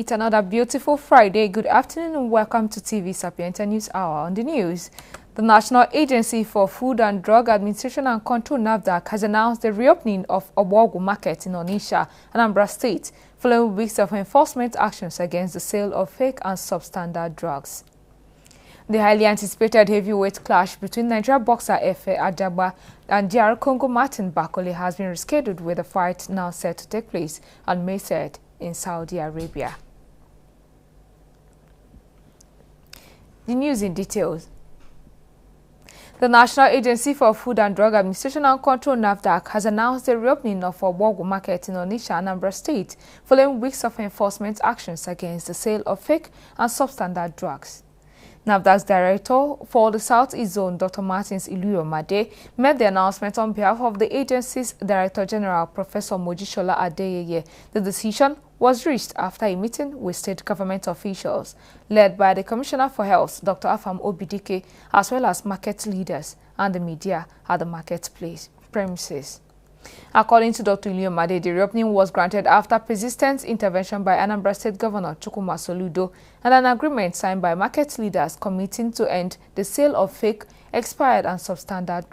It's another beautiful Friday. Good afternoon and welcome to TV Sapienta News Hour. On the news, the National Agency for Food and Drug Administration and Control (NAFDAC) has announced the reopening of Obuogu Market in Onitsha, Anambra State, following weeks of enforcement actions against the sale of fake and substandard drugs. The highly anticipated heavyweight clash between Nigeria boxer Efe Ajagba and DR Congo Martin Bakole has been rescheduled, with the fight now set to take place on May 3rd in Saudi Arabia. The news in details. The National Agency for Food and Drug Administration and Control (NAFDAC) has announced the reopening of Obuogu Market in Onitsha, Anambra State, following weeks of enforcement actions against the sale of fake and substandard drugs. NAFDAC's director for the Southeast Zone, Dr. Martins Oluchi, made the announcement on behalf of the agency's Director General, Professor Mojisola Adeyeye. The decision was reached after a meeting with state government officials, led by the Commissioner for Health, Dr. Afam Obidike, as well as market leaders and the media at the marketplace premises. According to Dr. Oluchi, the reopening was granted after persistent intervention by Anambra State Governor Chukwuma Soludo and an agreement signed by market leaders committing to end the sale of fake, expired and substandard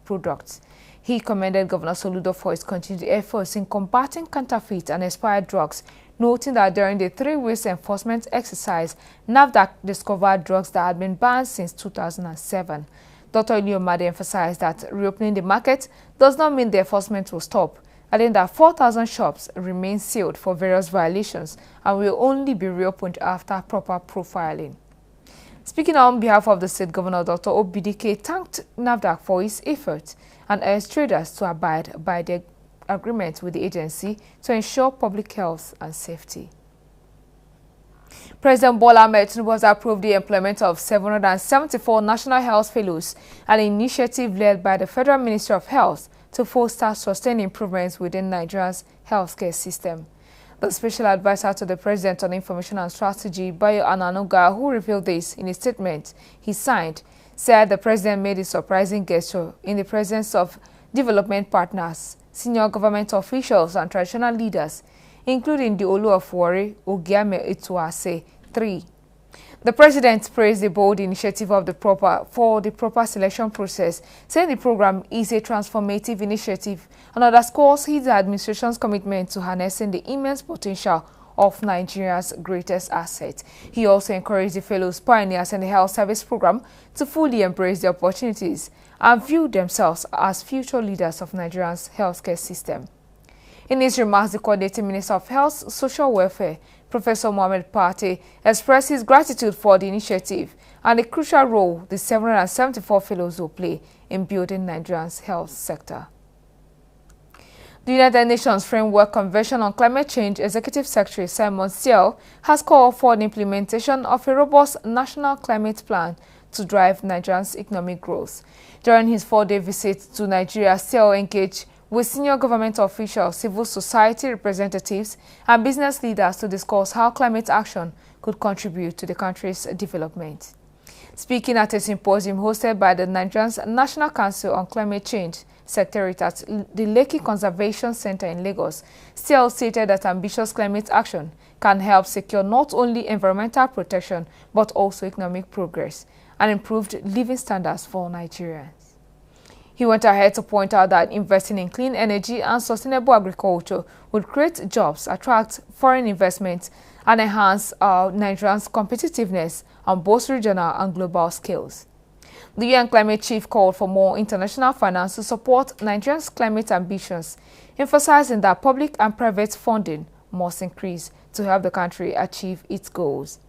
products. He commended Governor Soludo for his continued efforts in combating counterfeit and expired drugs, noting that during the 3 weeks enforcement exercise, NAFDAC discovered drugs that had been banned since 2007. Dr. Oluchi emphasized that reopening the market does not mean the enforcement will stop, adding that 4,000 shops remain sealed for various violations and will only be reopened after proper profiling. Speaking on behalf of the state governor, Dr. Obidike thanked NAFDAC for its efforts and urged traders to abide by the agreement with the agency to ensure public health and safety. President Bola Ahmed Tinubu has approved the employment of 774 National Health Fellows, an initiative led by the Federal Ministry of Health to foster sustained improvements within Nigeria's healthcare system. The special advisor to the President on Information and Strategy, Bayo Ananuga, who revealed this in a statement he signed, said the President made a surprising gesture in the presence of development partners, senior government officials and traditional leaders, including the Olu of Warri, Ogiame Etuase III. The President praised the bold initiative of the proper selection process, saying the program is a transformative initiative and underscores his administration's commitment to harnessing the immense potential of Nigeria's greatest asset. He also encouraged the fellows pioneers in the health service program to fully embrace the opportunities and view themselves as future leaders of Nigeria's healthcare system. In his remarks, the Coordinating Minister of Health, Social Welfare, Professor Mohammed Pate, expressed his gratitude for the initiative and the crucial role the 774 fellows will play in building Nigeria's health sector. The United Nations Framework Convention on Climate Change Executive Secretary Simon Sell has called for the implementation of a robust national climate plan to drive Nigeria's economic growth. During his 4-day visit to Nigeria, Sell engaged with senior government officials, civil society representatives, and business leaders to discuss how climate action could contribute to the country's development. Speaking at a symposium hosted by the Nigeria's National Council on Climate Change Secretariat at the Lekki Conservation Center in Lagos, Sell stated that ambitious climate action can help secure not only environmental protection but also economic progress and improved living standards for Nigerians. He went ahead to point out that investing in clean energy and sustainable agriculture would create jobs, attract foreign investment, and enhance Nigeria's competitiveness on both regional and global scales. The UN Climate Chief called for more international finance to support Nigeria's climate ambitions, emphasizing that public and private funding must increase to help the country achieve its goals.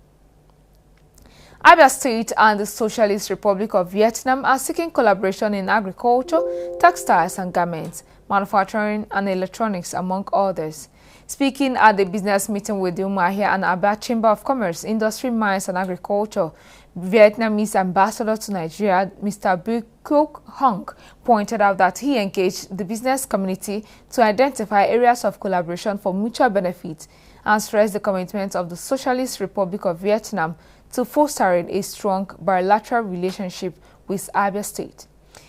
Abia State and the Socialist Republic of Vietnam are seeking collaboration in agriculture, textiles and garments, manufacturing and electronics, among others. Speaking at the business meeting with the Umahia and Abia Chamber of Commerce, Industry, Mines and Agriculture, Vietnamese ambassador to Nigeria, Mr. Bu Quoc Hong, pointed out that he engaged the business community to identify areas of collaboration for mutual benefit and stressed the commitment of the Socialist Republic of Vietnam to fostering a strong bilateral relationship with Abia State.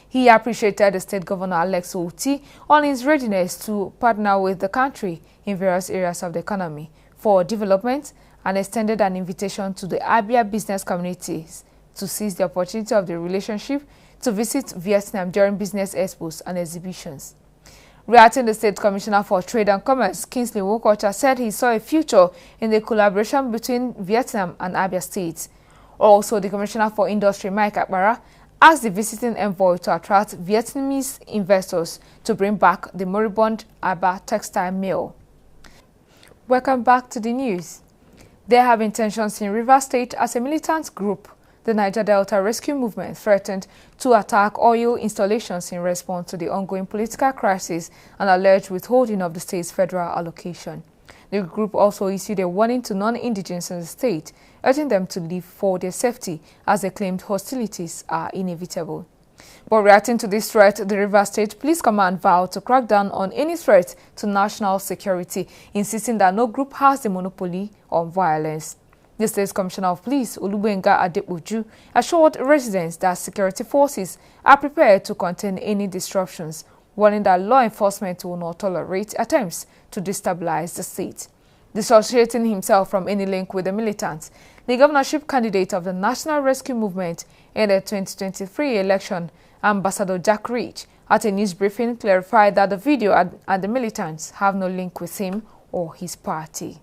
He appreciated the State Governor Alex Oti on his readiness to partner with the country in various areas of the economy, for development and extended an invitation to the Abia business communities to seize the opportunity of the relationship to visit Vietnam during business expos and exhibitions. Reacting, the State Commissioner for Trade and Commerce, Kingsley Wokocha, said he saw a future in the collaboration between Vietnam and Abia states. Also, the Commissioner for Industry, Mike Akbara, asked the visiting envoy to attract Vietnamese investors to bring back the moribund Aba textile mill. Welcome back to the news. They have intentions in Rivers State as a militant group. The Niger Delta Rescue Movement threatened to attack oil installations in response to the ongoing political crisis and alleged withholding of the state's federal allocation. The group also issued a warning to non-indigenous in the state, urging them to leave for their safety as they claimed hostilities are inevitable. But reacting to this threat, the Rivers State Police Command vowed to crack down on any threat to national security, insisting that no group has the monopoly on violence. The State's Commissioner of Police, Oluchi Ojo-Bamidele, assured residents that security forces are prepared to contain any disruptions, warning that law enforcement will not tolerate attempts to destabilize the state. Dissociating himself from any link with the militants, the governorship candidate of the National Rescue Movement in the 2023 election, Ambassador Jack Rich, at a news briefing clarified that the video and the militants have no link with him or his party.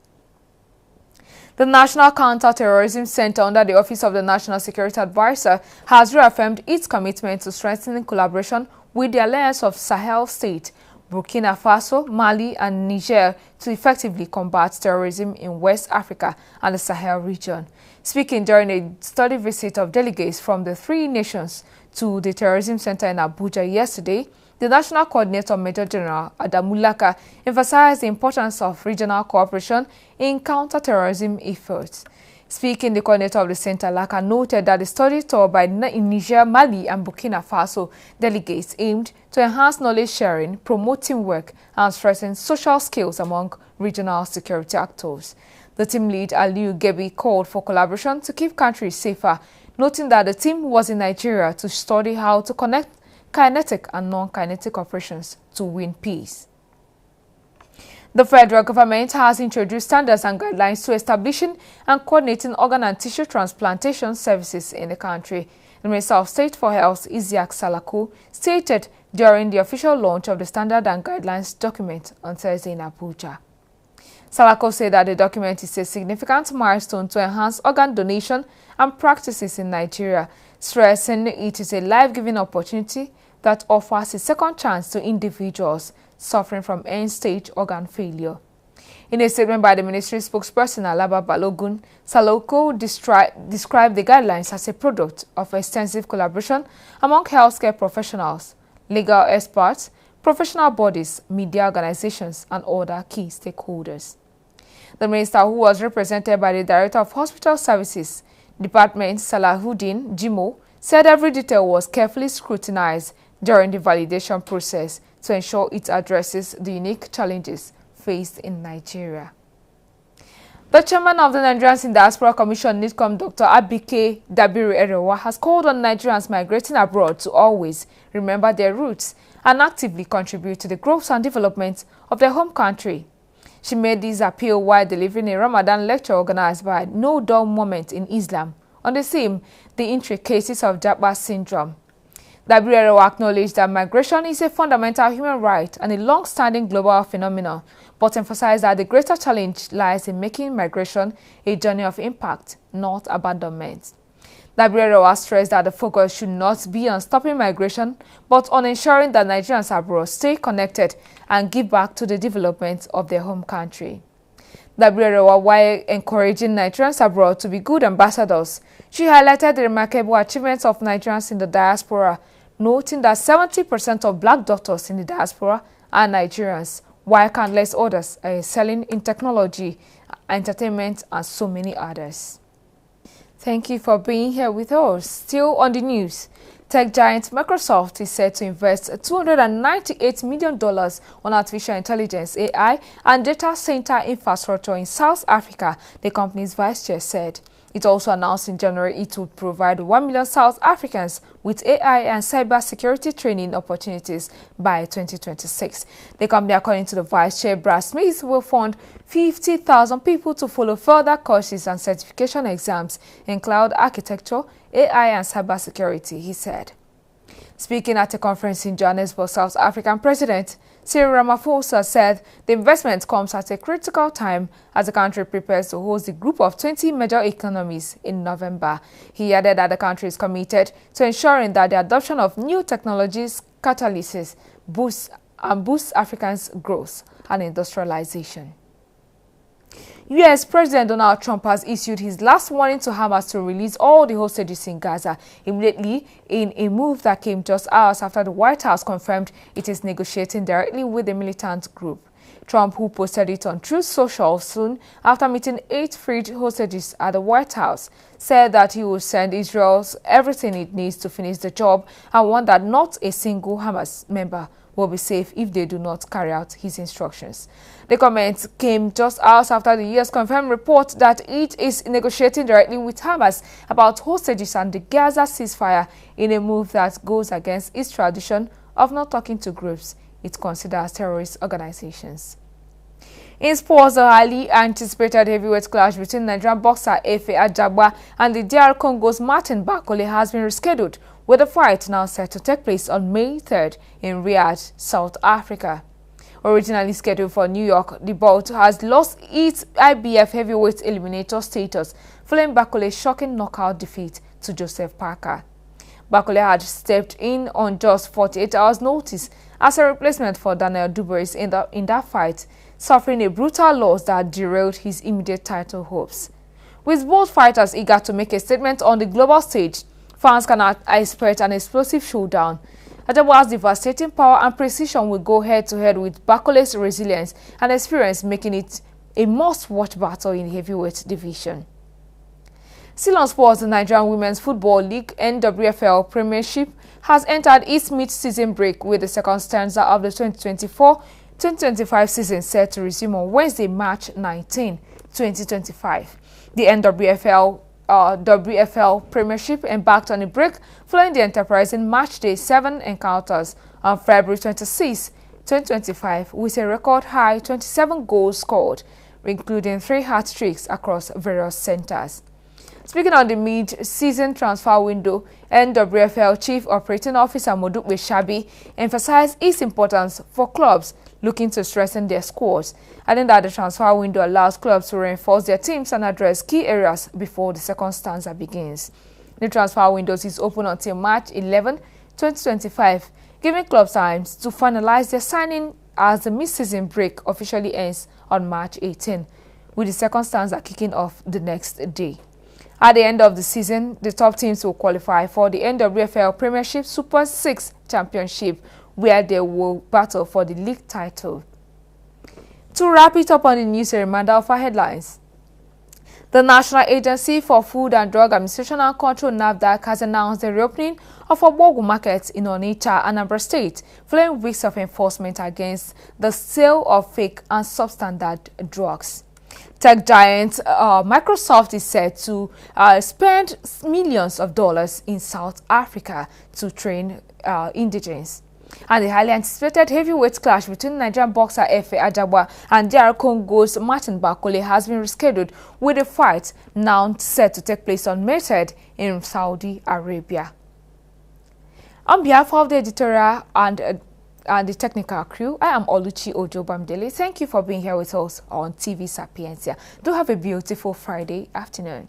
The National Counter-Terrorism Center under the Office of the National Security Advisor has reaffirmed its commitment to strengthening collaboration with the Alliance of Sahel States, Burkina Faso, Mali and Niger to effectively combat terrorism in West Africa and the Sahel region. Speaking during a study visit of delegates from the three nations to the Terrorism Center in Abuja yesterday, the National Coordinator Major General Adamulaka emphasized the importance of regional cooperation in counter-terrorism efforts. Speaking, the coordinator of the center, Laka, noted that the study tour by Niger, Mali and Burkina Faso delegates aimed to enhance knowledge sharing, promote teamwork and strengthen social skills among regional security actors. The team lead, Aliu Gebi, called for collaboration to keep countries safer, noting that the team was in Nigeria to study how to connect kinetic and non-kinetic operations to win peace. The federal government has introduced standards and guidelines to establishing and coordinating organ and tissue transplantation services in the country. The Minister of State for Health, Isiaq Salako, stated during the official launch of the standard and guidelines document on Thursday in Abuja. Salako said that the document is a significant milestone to enhance organ donation and practices in Nigeria, stressing it is a life-giving opportunity that offers a second chance to individuals suffering from end-stage organ failure. In a statement by the ministry spokesperson Alaba Balogun, Salako described the guidelines as a product of extensive collaboration among healthcare professionals, legal experts, professional bodies, media organizations, and other key stakeholders. The minister, who was represented by the Director of Hospital Services Department, Salahuddin Jimo, said every detail was carefully scrutinized during the validation process to ensure it addresses the unique challenges faced in Nigeria. The chairman of the Nigerians in Diaspora Commission, NIDCOM, Dr. Abike Dabiru-Erewa, has called on Nigerians migrating abroad to always remember their roots and actively contribute to the growth and development of their home country. She made this appeal while delivering a Ramadan lecture organized by No Dull Moment in Islam on the theme, The Intricacies of Jabba Syndrome. Dabiru-Erewa acknowledged that migration is a fundamental human right and a long-standing global phenomenon, but emphasized that the greater challenge lies in making migration a journey of impact, not abandonment. Dabiru-Erewa stressed that the focus should not be on stopping migration, but on ensuring that Nigerians abroad stay connected and give back to the development of their home country. Dabiru-Erewa, while encouraging Nigerians abroad to be good ambassadors, she highlighted the remarkable achievements of Nigerians in the diaspora, noting that 70% of black doctors in the diaspora are Nigerians, while countless others are excelling in technology, entertainment, and so many others. Thank you for being here with us. Still on the news, tech giant Microsoft is set to invest $298 million on artificial intelligence, AI, and data center infrastructure in South Africa, the company's vice chair said. It also announced in January it would provide 1 million South Africans with AI and cyber security training opportunities by 2026. The company, according to the Vice Chair Brad Smith, will fund 50,000 people to follow further courses and certification exams in cloud architecture, AI and cyber security, he said. Speaking at a conference in Johannesburg, South African President Cyril Ramaphosa said the investment comes at a critical time as the country prepares to host the group of 20 major economies in November. He added that the country is committed to ensuring that the adoption of new technologies catalyses boosts Africans' growth and industrialization. U.S. President Donald Trump has issued his last warning to Hamas to release all the hostages in Gaza immediately, in a move that came just hours after the White House confirmed it is negotiating directly with the militant group. Trump, who posted it on Truth Social soon after meeting 8 freed hostages at the White House, said that he will send Israel everything it needs to finish the job and warned that not a single Hamas member will be safe if they do not carry out his instructions. The comment came just hours after the U.S. confirmed report that it is negotiating directly with Hamas about hostages and the Gaza ceasefire, in a move that goes against its tradition of not talking to groups it considers terrorist organizations. In sports, the highly anticipated heavyweight clash between Nigerian boxer Efe Ajagba and the DR Congo's Martin Bakole has been rescheduled, with the fight now set to take place on May 3rd in Riyadh, South Africa. Originally scheduled for New York, the bout has lost its IBF heavyweight eliminator status following Bakole's shocking knockout defeat to Joseph Parker. Bakole had stepped in on just 48 hours' notice as a replacement for Daniel Dubois in that fight, suffering a brutal loss that derailed his immediate title hopes. With both fighters eager to make a statement on the global stage, fans cannot expect an explosive showdown. Ajagba's devastating power and precision will go head-to-head with Bakole's resilience and experience, making it a must-watch battle in the heavyweight division. Still on sports, the Nigerian Women's Football League NWFL Premiership has entered its mid-season break, with the second stanza of the 2024-2025 season set to resume on Wednesday, March 19, 2025. The WFL Premiership embarked on a break following the enterprising Match Day 7 encounters on February 26, 2025, with a record high 27 goals scored, including 3 hat-tricks across various centers. Speaking on the mid-season transfer window, NWFL Chief Operating Officer Modupe Shabi emphasized its importance for clubs looking to strengthen their squads, adding that the transfer window allows clubs to reinforce their teams and address key areas before the second stanza begins. The transfer window is open until March 11, 2025, giving clubs time to finalize their signing as the mid-season break officially ends on March 18, with the second stanza kicking off the next day. At the end of the season, the top teams will qualify for the NWFL Premiership Super 6 Championship, where they will battle for the league title. To wrap it up on the news, a reminder of our headlines. The National Agency for Food and Drug Administration and Control (NAFDAC) has announced the reopening of Obogu markets in Onitsha, Anambra State, following weeks of enforcement against the sale of fake and substandard drugs. Tech giant Microsoft is said to spend millions of dollars in South Africa to train indigents. And the highly anticipated heavyweight clash between Nigerian boxer Efe Ajagba and DR Congo's Martin Bakole has been rescheduled, with the fight now set to take place on May 3rd in Saudi Arabia. On behalf of the editorial and the technical crew, I am Oluchi Ojo-Bamidele. Thank you for being here with us on TV Sapientia. Do have a beautiful Friday afternoon.